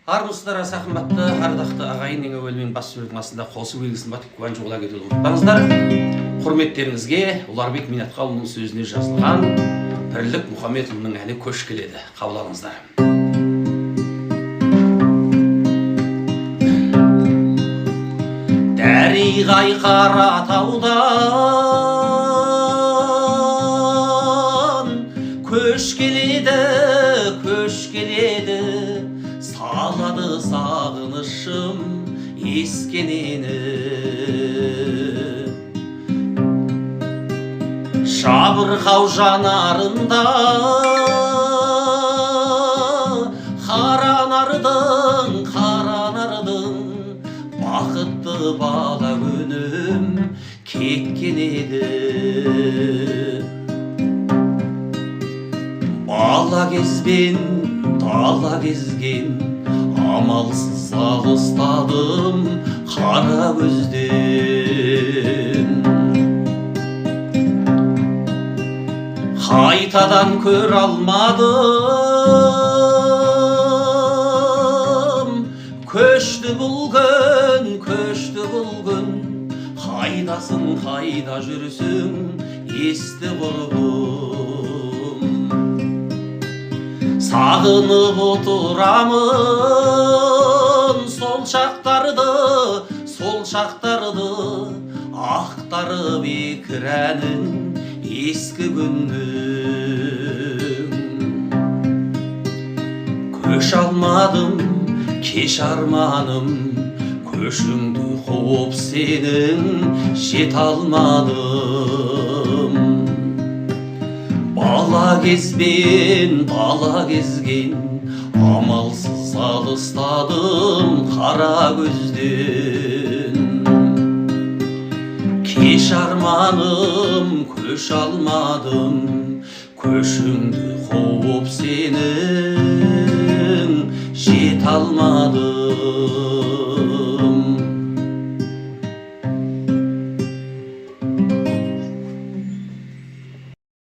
Армысыздар аса қымбатты ардақты ағайын ең әуелмен бас суретінің астында қосу белгісін батып куәнші бола кетуді ұмытпаңыздар. Құрметтеріңізге Ұларбек Минатқалұлының сөзіне жазылған Бірлік Мұхамедұлының әні көш келеді. Қабыл алыңыздар. Дәриғай Қаратаудан көш келеді, көш келеді, салады сағынышым ескенені. Жабырқау жанарында қаранардың бақытты бала күнім кеткен еді. Бала кезбен дала кезген амалсыз алыстадым қара көзден. Қайтадан көр алмадым, көшті бұл күн, қайдасың, қайда жүрсің, есті құрбым. Сағынып отырамын сол шақтарды, ақтарып екірәнін ескі күннің. Көш алмадым, кеш арманым, көшіңді қуып сенің жет алмадым. Бала кезбен дала кезген амалсыз алыстадым қара көзден. Кеш арманым, көш алмадым, көшіңді